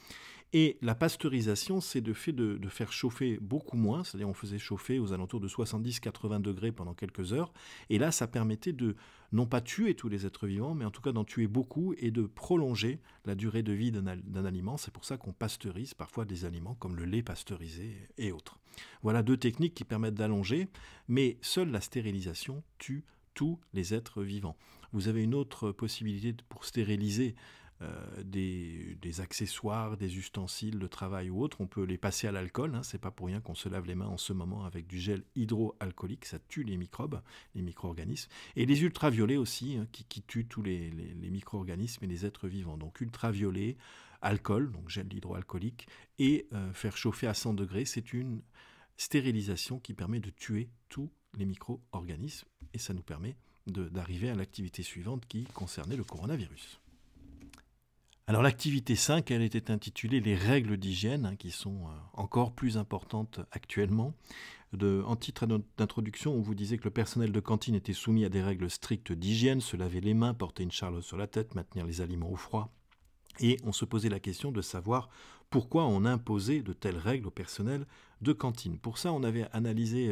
A: Et la pasteurisation, c'est le fait de faire chauffer beaucoup moins, c'est-à-dire on faisait chauffer aux alentours de 70-80 degrés pendant quelques heures. Et là, ça permettait de non pas tuer tous les êtres vivants, mais en tout cas d'en tuer beaucoup et de prolonger la durée de vie d'un aliment. C'est pour ça qu'on pasteurise parfois des aliments comme le lait pasteurisé et autres. Voilà 2 techniques qui permettent d'allonger, mais seule la stérilisation tue tous les êtres vivants. Vous avez une autre possibilité pour stériliser des accessoires, des ustensiles de travail ou autres. On peut les passer à l'alcool. C'est pas pour rien qu'on se lave les mains en ce moment avec du gel hydroalcoolique. Ça tue les microbes, les micro-organismes. Et les ultraviolets aussi, qui tuent tous les micro-organismes et les êtres vivants. Donc ultraviolets, alcool, donc gel hydroalcoolique, et faire chauffer à 100 degrés, c'est une stérilisation qui permet de tuer tous les micro-organismes. Et ça nous permet d'arriver à l'activité suivante qui concernait le coronavirus. Alors l'activité 5, elle était intitulée « Les règles d'hygiène », qui sont encore plus importantes actuellement. En titre d'introduction, on vous disait que le personnel de cantine était soumis à des règles strictes d'hygiène, se laver les mains, porter une charlotte sur la tête, maintenir les aliments au froid. Et on se posait la question de savoir pourquoi on imposait de telles règles au personnel de cantine. Pour ça, on avait analysé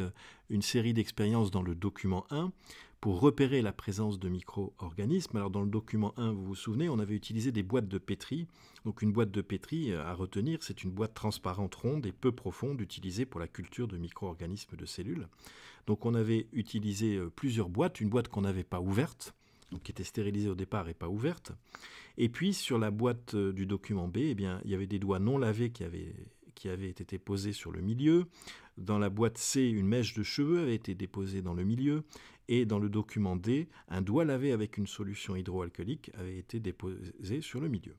A: une série d'expériences dans le document 1 pour repérer la présence de micro-organismes. Alors dans le document 1, vous vous souvenez, on avait utilisé des boîtes de pétri. Donc une boîte de pétri, à retenir, c'est une boîte transparente ronde et peu profonde utilisée pour la culture de micro-organismes de cellules. Donc on avait utilisé plusieurs boîtes, une boîte qu'on n'avait pas ouverte, donc qui était stérilisée au départ et pas ouverte. Et puis sur la boîte du document B, il y avait des doigts non lavés qui avaient été posés sur le milieu. Dans la boîte C, une mèche de cheveux avait été déposée dans le milieu. Et dans le document D, un doigt lavé avec une solution hydroalcoolique avait été déposé sur le milieu.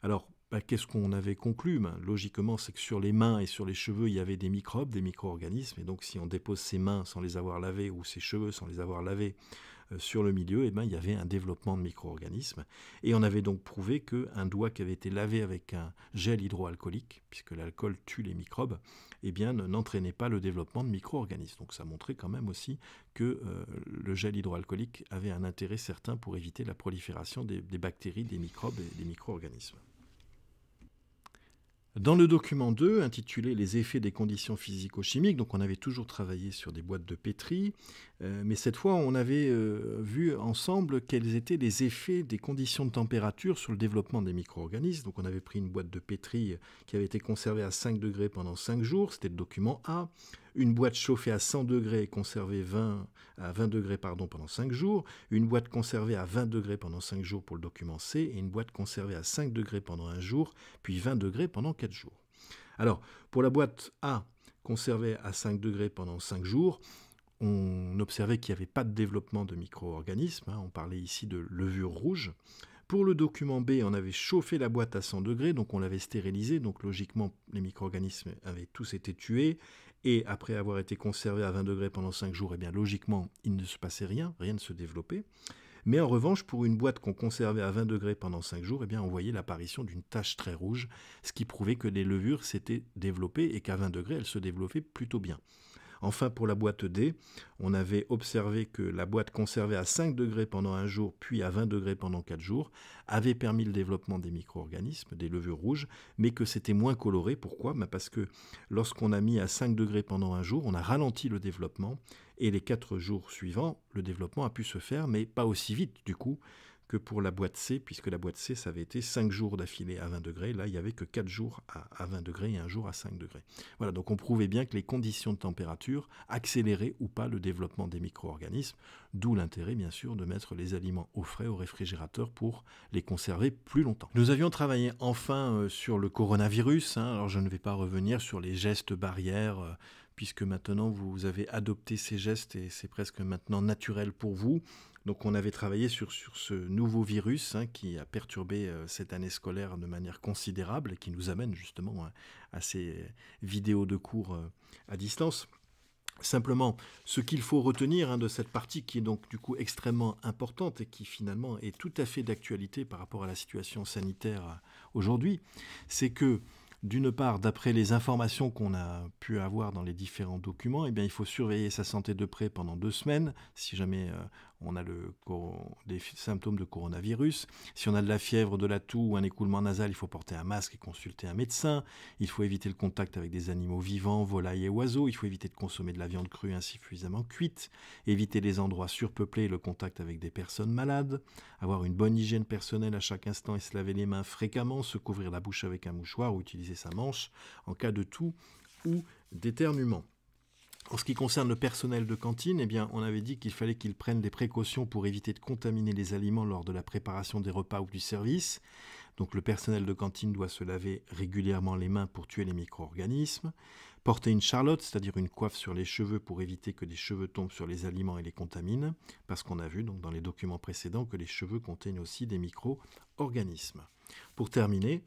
A: Alors, qu'est-ce qu'on avait conclu ? Logiquement, c'est que sur les mains et sur les cheveux, il y avait des microbes, des micro-organismes. Et donc, si on dépose ses mains sans les avoir lavées ou ses cheveux sans les avoir lavés sur le milieu, il y avait un développement de micro-organismes. Et on avait donc prouvé qu'un doigt qui avait été lavé avec un gel hydroalcoolique, puisque l'alcool tue les microbes, n'entraînait pas le développement de micro-organismes. Donc ça montrait quand même aussi que le gel hydroalcoolique avait un intérêt certain pour éviter la prolifération des bactéries, des microbes et des micro-organismes. Dans le document 2, intitulé « Les effets des conditions physico-chimiques », donc on avait toujours travaillé sur des boîtes de pétri, mais cette fois on avait vu ensemble quels étaient les effets des conditions de température sur le développement des micro-organismes. Donc on avait pris une boîte de pétri qui avait été conservée à 5 degrés pendant 5 jours, c'était le document A. Une boîte chauffée à 100 degrés et conservée à 20 degrés pendant 5 jours, une boîte conservée à 20 degrés pendant 5 jours pour le document C, et une boîte conservée à 5 degrés pendant 1 jour, puis 20 degrés pendant 4 jours. Alors, pour la boîte A, conservée à 5 degrés pendant 5 jours, on observait qu'il n'y avait pas de développement de micro-organismes, on parlait ici de levure rouge. Pour le document B, on avait chauffé la boîte à 100 degrés, donc on l'avait stérilisée, donc logiquement les micro-organismes avaient tous été tués, et après avoir été conservés à 20 degrés pendant 5 jours, logiquement il ne se passait rien, rien ne se développait. Mais en revanche, pour une boîte qu'on conservait à 20 degrés pendant 5 jours, on voyait l'apparition d'une tache très rouge, ce qui prouvait que les levures s'étaient développées et qu'à 20 degrés, elles se développaient plutôt bien. Enfin, pour la boîte D, on avait observé que la boîte conservée à 5 degrés pendant 1 jour, puis à 20 degrés pendant 4 jours, avait permis le développement des micro-organismes, des levures rouges, mais que c'était moins coloré. Pourquoi ? Parce que lorsqu'on a mis à 5 degrés pendant 1 jour, on a ralenti le développement, et les 4 jours suivants, le développement a pu se faire, mais pas aussi vite du coup que pour la boîte C, puisque la boîte C, ça avait été 5 jours d'affilée à 20 degrés. Là, il n'y avait que 4 jours à 20 degrés et un jour à 5 degrés. Voilà, donc on prouvait bien que les conditions de température accéléraient ou pas le développement des micro-organismes, d'où l'intérêt, bien sûr, de mettre les aliments au frais au réfrigérateur pour les conserver plus longtemps. Nous avions travaillé enfin sur le coronavirus. Alors, je ne vais pas revenir sur les gestes barrières, puisque maintenant vous avez adopté ces gestes et c'est presque maintenant naturel pour vous. Donc on avait travaillé sur ce nouveau virus qui a perturbé cette année scolaire de manière considérable et qui nous amène justement à ces vidéos de cours à distance. Simplement, ce qu'il faut retenir de cette partie qui est donc du coup extrêmement importante et qui finalement est tout à fait d'actualité par rapport à la situation sanitaire aujourd'hui, c'est que d'une part, d'après les informations qu'on a pu avoir dans les différents documents, il faut surveiller sa santé de près pendant 2 semaines, si jamais on a des symptômes de coronavirus. Si on a de la fièvre, de la toux ou un écoulement nasal, il faut porter un masque et consulter un médecin. Il faut éviter le contact avec des animaux vivants, volailles et oiseaux. Il faut éviter de consommer de la viande crue insuffisamment cuite. Éviter les endroits surpeuplés et le contact avec des personnes malades. Avoir une bonne hygiène personnelle à chaque instant et se laver les mains fréquemment. Se couvrir la bouche avec un mouchoir ou utiliser sa manche en cas de toux ou d'éternuement. En ce qui concerne le personnel de cantine, on avait dit qu'il fallait qu'ils prennent des précautions pour éviter de contaminer les aliments lors de la préparation des repas ou du service. Donc le personnel de cantine doit se laver régulièrement les mains pour tuer les micro-organismes. Porter une charlotte, c'est-à-dire une coiffe sur les cheveux pour éviter que des cheveux tombent sur les aliments et les contaminent, parce qu'on a vu donc, dans les documents précédents que les cheveux contiennent aussi des micro-organismes. Pour terminer,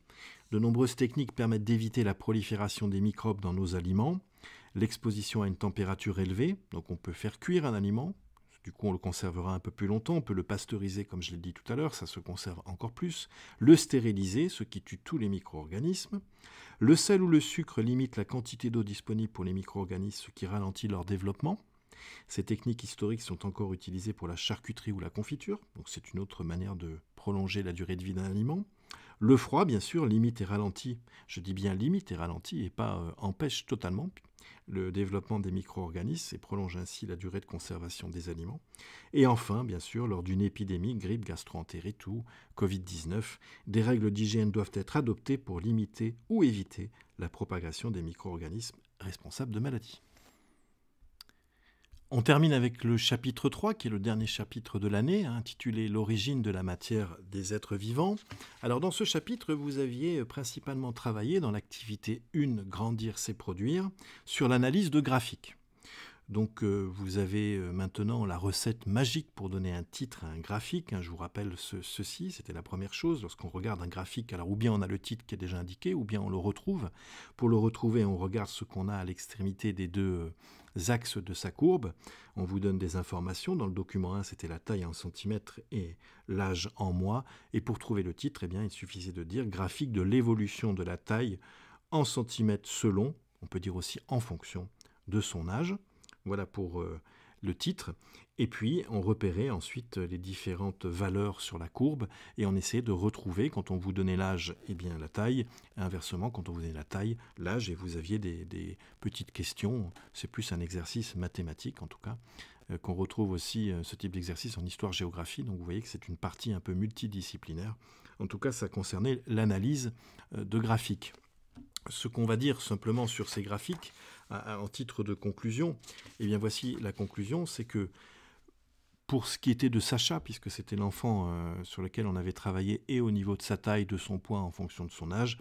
A: de nombreuses techniques permettent d'éviter la prolifération des microbes dans nos aliments. L'exposition à une température élevée, donc on peut faire cuire un aliment, du coup on le conservera un peu plus longtemps, on peut le pasteuriser comme je l'ai dit tout à l'heure, ça se conserve encore plus, le stériliser, ce qui tue tous les micro-organismes. Le sel ou le sucre limite la quantité d'eau disponible pour les micro-organismes, ce qui ralentit leur développement. Ces techniques historiques sont encore utilisées pour la charcuterie ou la confiture, donc c'est une autre manière de prolonger la durée de vie d'un aliment. Le froid, bien sûr, limite et ralentit, je dis bien limite et ralentit et pas empêche totalement le développement des micro-organismes et prolonge ainsi la durée de conservation des aliments. Et enfin, bien sûr, lors d'une épidémie, grippe, gastro-entérite ou Covid-19, des règles d'hygiène doivent être adoptées pour limiter ou éviter la propagation des micro-organismes responsables de maladies. On termine avec le chapitre 3, qui est le dernier chapitre de l'année, intitulé « L'origine de la matière des êtres vivants ». Alors dans ce chapitre, vous aviez principalement travaillé dans l'activité 1, grandir c'est produire, sur l'analyse de graphiques. Donc vous avez maintenant la recette magique pour donner un titre à un graphique. Je vous rappelle ceci, c'était la première chose. Lorsqu'on regarde un graphique, alors ou bien on a le titre qui est déjà indiqué, ou bien on le retrouve. Pour le retrouver, on regarde ce qu'on a à l'extrémité des deux axes de sa courbe. On vous donne des informations. Dans le document 1, c'était la taille en centimètres et l'âge en mois. Et pour trouver le titre, il suffisait de dire graphique de l'évolution de la taille en centimètres selon, on peut dire aussi en fonction de son âge. Voilà pour le titre. Et puis, on repérait ensuite les différentes valeurs sur la courbe et on essayait de retrouver, quand on vous donnait l'âge, la taille. Et inversement, quand on vous donnait la taille, l'âge, et vous aviez des petites questions. C'est plus un exercice mathématique, en tout cas, qu'on retrouve aussi ce type d'exercice en histoire-géographie. Donc, vous voyez que c'est une partie un peu multidisciplinaire. En tout cas, ça concernait l'analyse de graphiques. Ce qu'on va dire simplement sur ces graphiques, en titre de conclusion, voici la conclusion, c'est que pour ce qui était de Sacha, puisque c'était l'enfant sur lequel on avait travaillé et au niveau de sa taille, de son poids en fonction de son âge,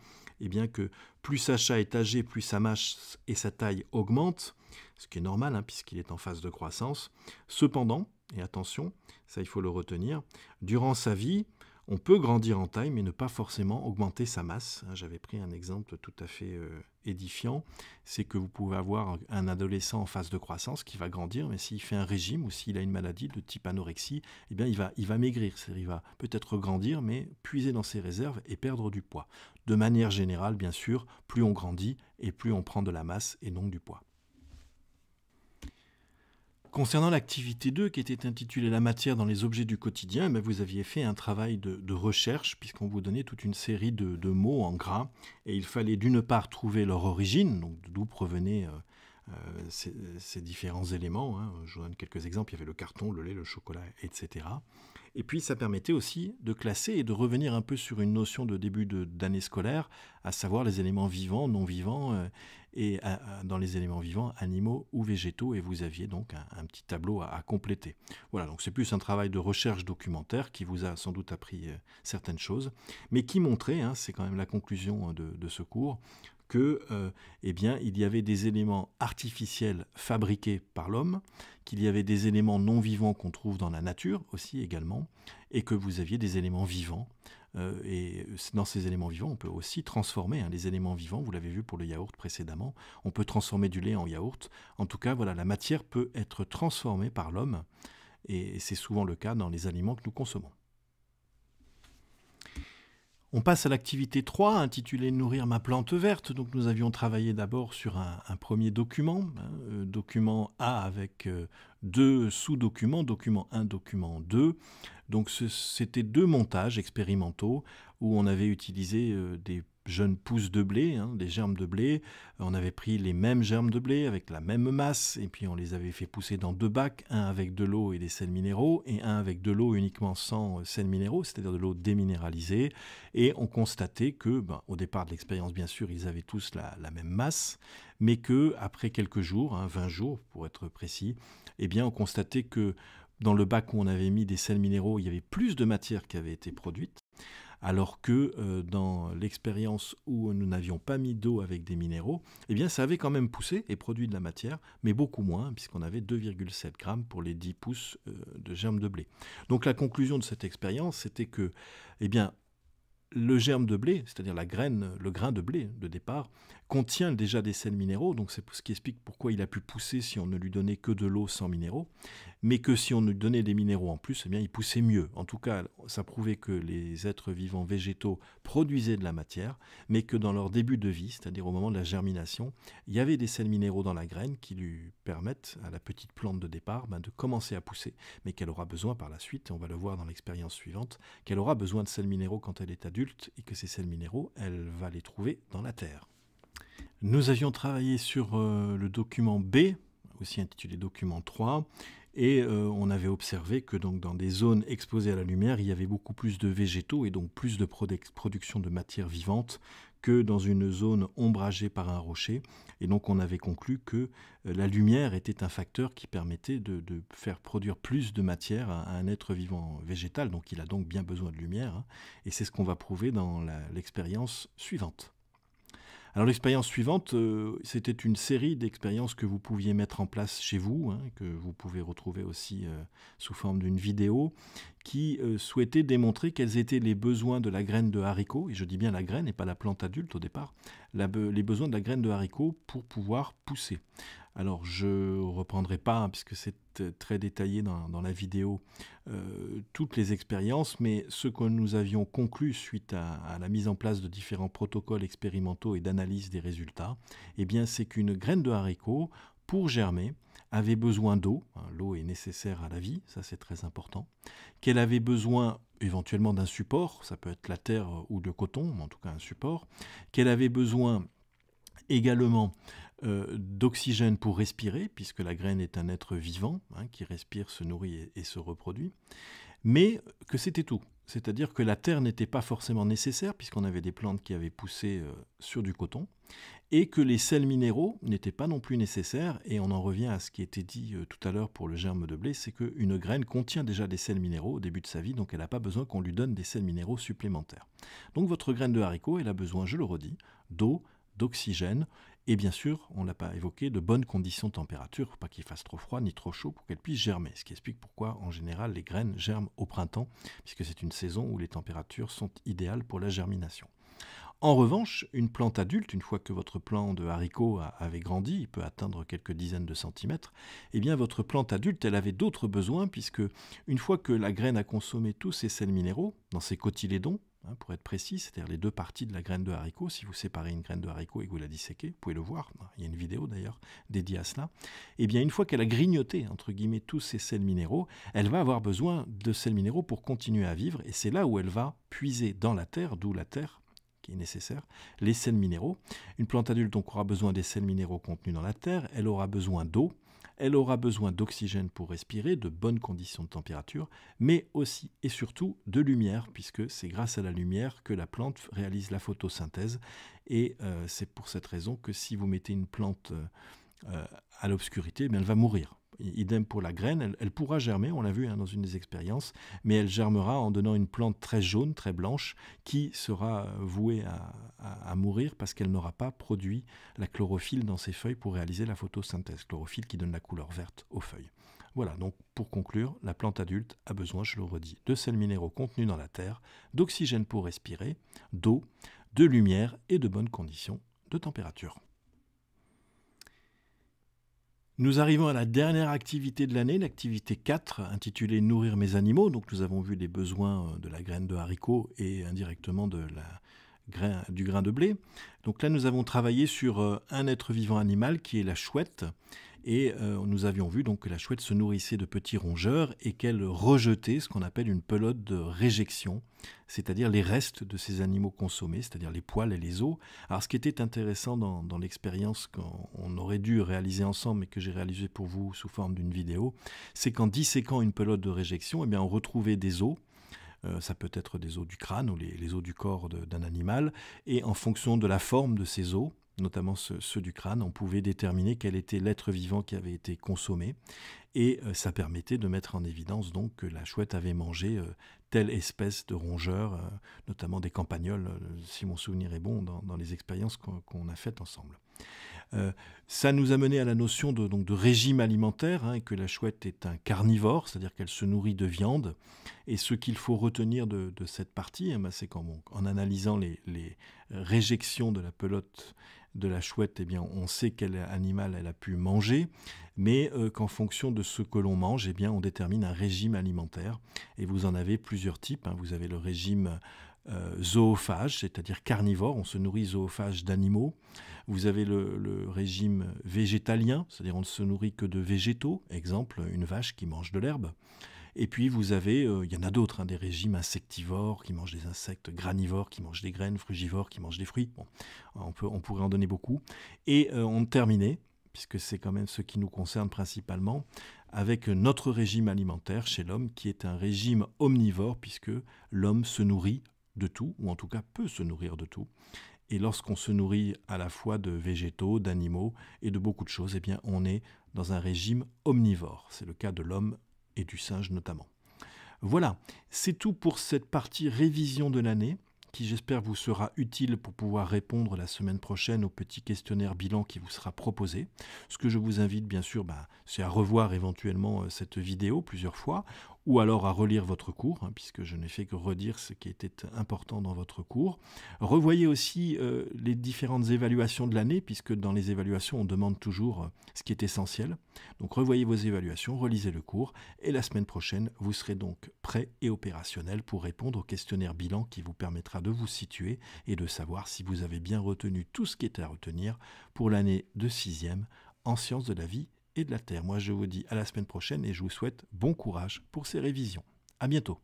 A: que plus Sacha est âgé, plus sa masse et sa taille augmentent, ce qui est normal puisqu'il est en phase de croissance. Cependant, et attention, ça il faut le retenir, durant sa vie, on peut grandir en taille, mais ne pas forcément augmenter sa masse. J'avais pris un exemple tout à fait édifiant. C'est que vous pouvez avoir un adolescent en phase de croissance qui va grandir, mais s'il fait un régime ou s'il a une maladie de type anorexie, il va maigrir. C'est-à-dire, il va peut-être grandir, mais puiser dans ses réserves et perdre du poids. De manière générale, bien sûr, plus on grandit et plus on prend de la masse et non du poids. Concernant l'activité 2, qui était intitulée « La matière dans les objets du quotidien », vous aviez fait un travail de recherche, puisqu'on vous donnait toute une série de mots en gras, et il fallait d'une part trouver leur origine, donc d'où provenait ces différents éléments, hein. Je vous donne quelques exemples. Il y avait le carton, le lait, le chocolat, etc. Et puis ça permettait aussi de classer et de revenir un peu sur une notion de début d'année scolaire, à savoir les éléments vivants, non vivants, et dans les éléments vivants, animaux ou végétaux, et vous aviez donc un petit tableau à compléter. Voilà, donc c'est plus un travail de recherche documentaire qui vous a sans doute appris certaines choses, mais qui montrait, hein, c'est quand même la conclusion de ce cours, que, eh bien, il y avait des éléments artificiels fabriqués par l'homme, qu'il y avait des éléments non vivants qu'on trouve dans la nature aussi également, et que vous aviez des éléments vivants. Et dans ces éléments vivants, on peut aussi transformer, hein, les éléments vivants, vous l'avez vu pour le yaourt précédemment, on peut transformer du lait en yaourt. En tout cas, voilà, la matière peut être transformée par l'homme, et c'est souvent le cas dans les aliments que nous consommons. On passe à l'activité 3, intitulée « Nourrir ma plante verte ». Donc nous avions travaillé d'abord sur un premier document, hein, document A avec deux sous-documents, document 1, document 2. Donc c'était deux montages expérimentaux où on avait utilisé des jeunes pousses de blé, hein, des germes de blé. On avait pris les mêmes germes de blé avec la même masse et puis on les avait fait pousser dans deux bacs, un avec de l'eau et des sels minéraux et un avec de l'eau uniquement sans sels minéraux, c'est-à-dire de l'eau déminéralisée. Et on constatait que, au départ de l'expérience, bien sûr, ils avaient tous la même masse, mais qu'après quelques jours, 20 jours pour être précis, eh bien, on constatait que dans le bac où on avait mis des sels minéraux, il y avait plus de matière qui avait été produite, alors que dans l'expérience où nous n'avions pas mis d'eau avec des minéraux, eh bien, ça avait quand même poussé et produit de la matière, mais beaucoup moins, puisqu'on avait 2,7 grammes pour les 10 pouces de germes de blé. Donc la conclusion de cette expérience, c'était que, eh bien, le germe de blé, c'est-à-dire la graine, le grain de blé de départ, contient déjà des sels minéraux, donc c'est ce qui explique pourquoi il a pu pousser si on ne lui donnait que de l'eau sans minéraux, mais que si on lui donnait des minéraux en plus, eh bien, il poussait mieux. En tout cas, ça prouvait que les êtres vivants végétaux produisaient de la matière, mais que dans leur début de vie, c'est-à-dire au moment de la germination, il y avait des sels minéraux dans la graine qui lui permettent à la petite plante de départ de commencer à pousser, mais qu'elle aura besoin par la suite, et on va le voir dans l'expérience suivante, qu'elle aura besoin de sels minéraux quand elle est adulte, et que ces sels minéraux, elle va les trouver dans la terre. Nous avions travaillé sur le document B, aussi intitulé document 3, et on avait observé que donc, dans des zones exposées à la lumière, il y avait beaucoup plus de végétaux et donc plus de production de matière vivante que dans une zone ombragée par un rocher. Et donc on avait conclu que la lumière était un facteur qui permettait de faire produire plus de matière à un être vivant végétal, donc il a donc bien besoin de lumière, hein, et c'est ce qu'on va prouver dans l'expérience suivante. Alors l'expérience suivante, c'était une série d'expériences que vous pouviez mettre en place chez vous, hein, que vous pouvez retrouver aussi sous forme d'une vidéo, qui souhaitait démontrer quels étaient les besoins de la graine de haricot, et je dis bien la graine et pas la plante adulte au départ, les besoins de la graine de haricot pour pouvoir pousser. Alors je ne reprendrai pas, hein, puisque c'est très détaillé dans la vidéo, toutes les expériences, mais ce que nous avions conclu suite à la mise en place de différents protocoles expérimentaux et d'analyse des résultats, eh bien, c'est qu'une graine de haricot, pour germer, avait besoin d'eau, hein, l'eau est nécessaire à la vie, ça c'est très important, qu'elle avait besoin éventuellement d'un support, ça peut être la terre ou le coton, mais en tout cas un support, qu'elle avait besoin également d'oxygène pour respirer, puisque la graine est un être vivant, hein, qui respire, se nourrit et se reproduit, mais que c'était tout. C'est-à-dire que la terre n'était pas forcément nécessaire, puisqu'on avait des plantes qui avaient poussé sur du coton, et que les sels minéraux n'étaient pas non plus nécessaires, et on en revient à ce qui était dit tout à l'heure pour le germe de blé, c'est qu'une graine contient déjà des sels minéraux au début de sa vie, donc elle n'a pas besoin qu'on lui donne des sels minéraux supplémentaires. Donc votre graine de haricot, elle a besoin, je le redis, d'eau, d'oxygène, et bien sûr, on ne l'a pas évoqué, de bonnes conditions de température, pour pas qu'il fasse trop froid ni trop chaud pour qu'elle puisse germer, ce qui explique pourquoi en général les graines germent au printemps, puisque c'est une saison où les températures sont idéales pour la germination. En revanche, une plante adulte, une fois que votre plant de haricot avait grandi, il peut atteindre quelques dizaines de centimètres, eh bien votre plante adulte, elle avait d'autres besoins, puisque une fois que la graine a consommé tous ses sels minéraux, dans ses cotylédons, pour être précis, c'est-à-dire les deux parties de la graine de haricot. Si vous séparez une graine de haricot et que vous la disséquez, vous pouvez le voir, il y a une vidéo d'ailleurs dédiée à cela, et bien une fois qu'elle a grignoté, entre guillemets, tous ces sels minéraux, elle va avoir besoin de sels minéraux pour continuer à vivre, et c'est là où elle va puiser dans la terre, d'où la terre, qui est nécessaire, les sels minéraux. Une plante adulte donc aura besoin des sels minéraux contenus dans la terre, elle aura besoin d'eau, elle aura besoin d'oxygène pour respirer, de bonnes conditions de température, mais aussi et surtout de lumière, puisque c'est grâce à la lumière que la plante réalise la photosynthèse. Et c'est pour cette raison que si vous mettez une plante à l'obscurité, elle va mourir. Idem pour la graine, elle pourra germer, on l'a vu dans une des expériences, mais elle germera en donnant une plante très jaune, très blanche, qui sera vouée à mourir parce qu'elle n'aura pas produit la chlorophylle dans ses feuilles pour réaliser la photosynthèse, chlorophylle qui donne la couleur verte aux feuilles. Voilà, donc pour conclure, la plante adulte a besoin, je le redis, de sels minéraux contenus dans la terre, d'oxygène pour respirer, d'eau, de lumière et de bonnes conditions de température. Nous arrivons à la dernière activité de l'année, l'activité 4, intitulée « Nourrir mes animaux ». Donc nous avons vu les besoins de la graine de haricot et indirectement du grain de blé. Donc là, nous avons travaillé sur un être vivant animal qui est la chouette. Et nous avions vu donc que la chouette se nourrissait de petits rongeurs et qu'elle rejetait ce qu'on appelle une pelote de réjection, c'est-à-dire les restes de ces animaux consommés, c'est-à-dire les poils et les os. Alors ce qui était intéressant dans l'expérience qu'on aurait dû réaliser ensemble et que j'ai réalisé pour vous sous forme d'une vidéo, c'est qu'en disséquant une pelote de réjection, eh bien, on retrouvait des os. Ça peut être des os du crâne ou les os du corps d'un animal, et en fonction de la forme de ces os, notamment ceux du crâne, on pouvait déterminer quel était l'être vivant qui avait été consommé, et ça permettait de mettre en évidence donc que la chouette avait mangé telle espèce de rongeur, notamment des campagnols, si mon souvenir est bon, dans les expériences qu'on a faites ensemble. Ça nous a mené à la notion de régime alimentaire, que la chouette est un carnivore, c'est-à-dire qu'elle se nourrit de viande. Et ce qu'il faut retenir de cette partie, c'est qu'en analysant les réjections de la pelote de la chouette, eh bien, on sait quel animal elle a pu manger, mais qu'en fonction de ce que l'on mange, eh bien, on détermine un régime alimentaire. Et vous en avez plusieurs types. Vous avez le régime zoophage, c'est-à-dire carnivore, on se nourrit zoophage d'animaux. Vous avez le régime végétalien, c'est-à-dire on ne se nourrit que de végétaux, exemple une vache qui mange de l'herbe. Et puis vous avez, il y en a d'autres, des régimes insectivores qui mangent des insectes, granivores qui mangent des graines, frugivores qui mangent des fruits. Bon, on pourrait en donner beaucoup. Et on terminait, puisque c'est quand même ce qui nous concerne principalement, avec notre régime alimentaire chez l'homme, qui est un régime omnivore, puisque l'homme se nourrit de tout, ou en tout cas peut se nourrir de tout. Et lorsqu'on se nourrit à la fois de végétaux, d'animaux et de beaucoup de choses, eh bien on est dans un régime omnivore. C'est le cas de l'homme et du singe notamment. Voilà, c'est tout pour cette partie révision de l'année, qui j'espère vous sera utile pour pouvoir répondre la semaine prochaine au petit questionnaire bilan qui vous sera proposé. Ce que je vous invite bien sûr, c'est à revoir éventuellement cette vidéo plusieurs fois, ou alors à relire votre cours, puisque je n'ai fait que redire ce qui était important dans votre cours. Revoyez aussi les différentes évaluations de l'année, puisque dans les évaluations, on demande toujours ce qui est essentiel. Donc revoyez vos évaluations, relisez le cours, et la semaine prochaine, vous serez donc prêt et opérationnel pour répondre au questionnaire bilan qui vous permettra de vous situer et de savoir si vous avez bien retenu tout ce qui était à retenir pour l'année de 6e en sciences de la vie et de la Terre. Moi, je vous dis à la semaine prochaine et je vous souhaite bon courage pour ces révisions. À bientôt.